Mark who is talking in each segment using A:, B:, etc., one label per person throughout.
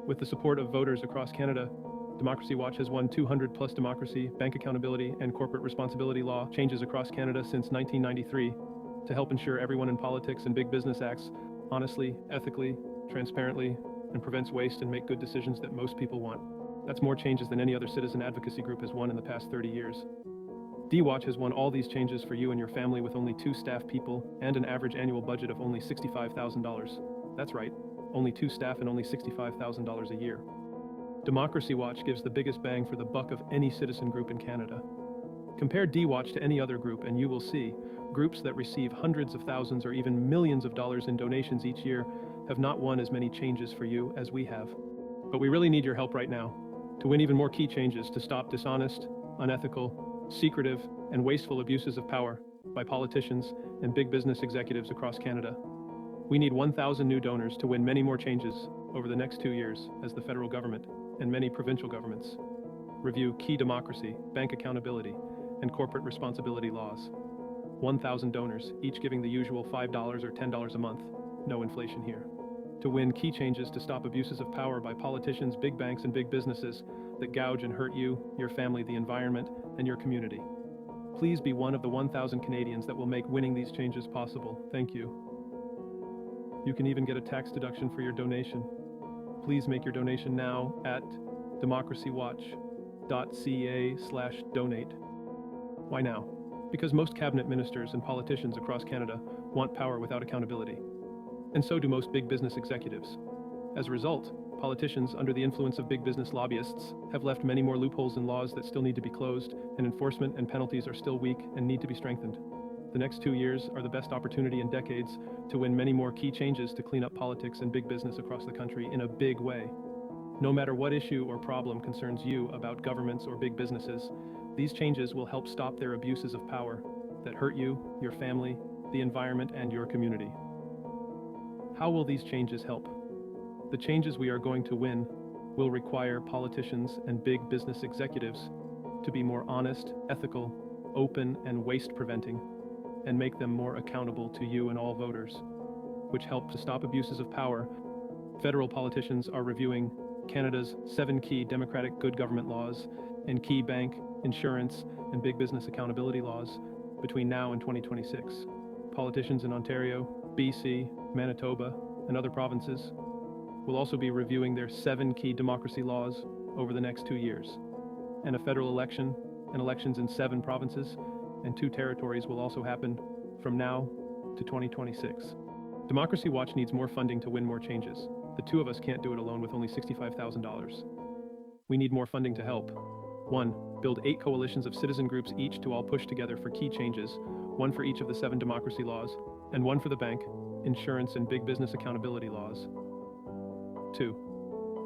A: With the support of voters across Canada, Democracy Watch has won 200 plus democracy, bank accountability, and corporate responsibility law changes across Canada since 1993 to help ensure everyone in politics and big business acts honestly, ethically, transparently, and prevents waste and make good decisions that most people want. That's more changes than any other citizen advocacy group has won in the past 30 years. D-Watch has won all these changes for you and your family with only 2 staff people and an average annual budget of only $65,000. That's right, only 2 staff and only $65,000 a year. Democracy Watch gives the biggest bang for the buck of any citizen group in Canada. Compare D-Watch to any other group and you will see groups that receive hundreds of thousands or even millions of dollars in donations each year have not won as many changes for you as we have. But we really need your help right now to win even more key changes to stop dishonest, unethical, secretive, and wasteful abuses of power by politicians and big business executives across Canada. We need 1,000 new donors to win many more changes over the next 2 years as the federal government and many provincial governments review key democracy, bank accountability, and corporate responsibility laws. 1,000 donors, each giving the usual $5 or $10 a month, no inflation here, to win key changes to stop abuses of power by politicians, big banks, and big businesses that gouge and hurt you, your family, the environment, and your community. Please be one of the 1,000 Canadians that will make winning these changes possible. Thank you. You can even get a tax deduction for your donation. Please make your donation now at democracywatch.ca/donate. Why now? Because most cabinet ministers and politicians across Canada want power without accountability. And so do most big business executives. As a result, politicians under the influence of big business lobbyists have left many more loopholes in laws that still need to be closed, and enforcement and penalties are still weak and need to be strengthened. The next 2 years are the best opportunity in decades to win many more key changes to clean up politics and big business across the country in a big way. No matter what issue or problem concerns you about governments or big businesses, these changes will help stop their abuses of power that hurt you, your family, the environment, and your community. How will these changes help? The changes we are going to win will require politicians and big business executives to be more honest, ethical, open, and waste-preventing, and make them more accountable to you and all voters, which help to stop abuses of power. Federal politicians are reviewing Canada's 7 key democratic good government laws and key bank, insurance, and big business accountability laws between now and 2026. Politicians in Ontario, BC, Manitoba, and other provinces will also be reviewing their 7 key democracy laws over the next 2 years. And a federal election and elections in 7 provinces and 2 territories will also happen from now to 2026. Democracy Watch needs more funding to win more changes. The 2 of us can't do it alone with only $65,000. We need more funding to help. 1. Build 8 coalitions of citizen groups each to all push together for key changes, 1 for each of the 7 democracy laws, and 1 for the bank, insurance, and big business accountability laws. 2.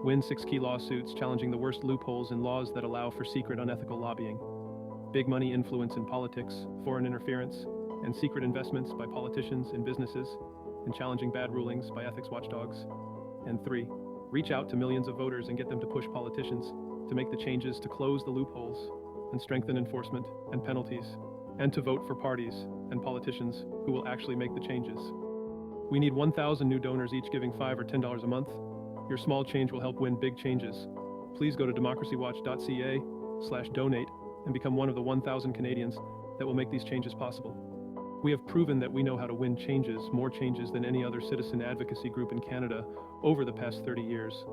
A: Win 6 key lawsuits challenging the worst loopholes in laws that allow for secret, unethical lobbying, big money influence in politics, foreign interference, and secret investments by politicians in businesses, and challenging bad rulings by ethics watchdogs. And 3. Reach out to millions of voters and get them to push politicians to make the changes to close the loopholes and strengthen enforcement and penalties, and to vote for parties and politicians who will actually make the changes. We need 1,000 new donors, each giving $5 or $10 a month. Your small change will help win big changes. Please go to democracywatch.ca/donate and become one of the 1,000 Canadians that will make these changes possible. We have proven that we know how to win changes, more changes than any other citizen advocacy group in Canada over the past 30 years.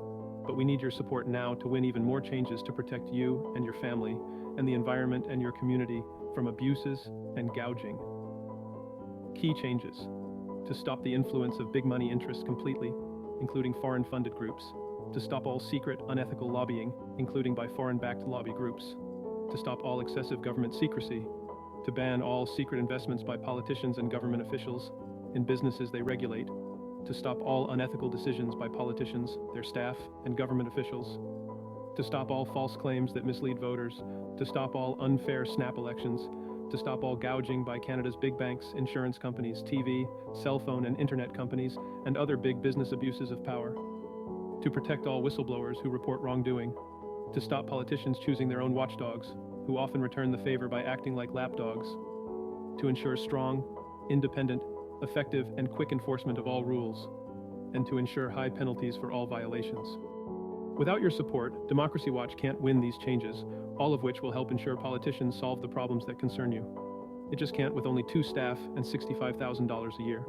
A: But we need your support now to win even more changes to protect you and your family and the environment and your community from abuses and gouging. Key changes to stop the influence of big money interests completely, including foreign-funded groups, to stop all secret, unethical lobbying, including by foreign-backed lobby groups, to stop all excessive government secrecy, to ban all secret investments by politicians and government officials in businesses they regulate, to stop all unethical decisions by politicians, their staff, and government officials, to stop all false claims that mislead voters, to stop all unfair snap elections, to stop all gouging by Canada's big banks, insurance companies, TV, cell phone and internet companies, and other big business abuses of power, to protect all whistleblowers who report wrongdoing, to stop politicians choosing their own watchdogs, who often return the favor by acting like lapdogs, to ensure strong, independent, effective, and quick enforcement of all rules, and to ensure high penalties for all violations. Without your support, Democracy Watch can't win these changes, all of which will help ensure politicians solve the problems that concern you. It just can't with only 2 staff and $65,000 a year.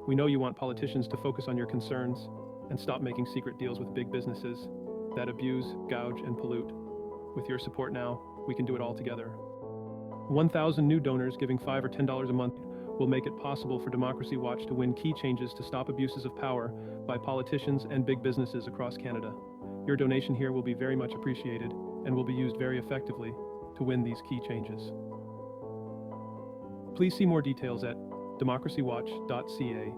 A: We know you want politicians to focus on your concerns and stop making secret deals with big businesses that abuse, gouge, and pollute. With your support now, we can do it all together. 1,000 new donors giving $5 or $10 a month will make it possible for Democracy Watch to win key changes to stop abuses of power by politicians and big businesses across Canada. Your donation here will be very much appreciated and will be used very effectively to win these key changes. Please see more details at democracywatch.ca.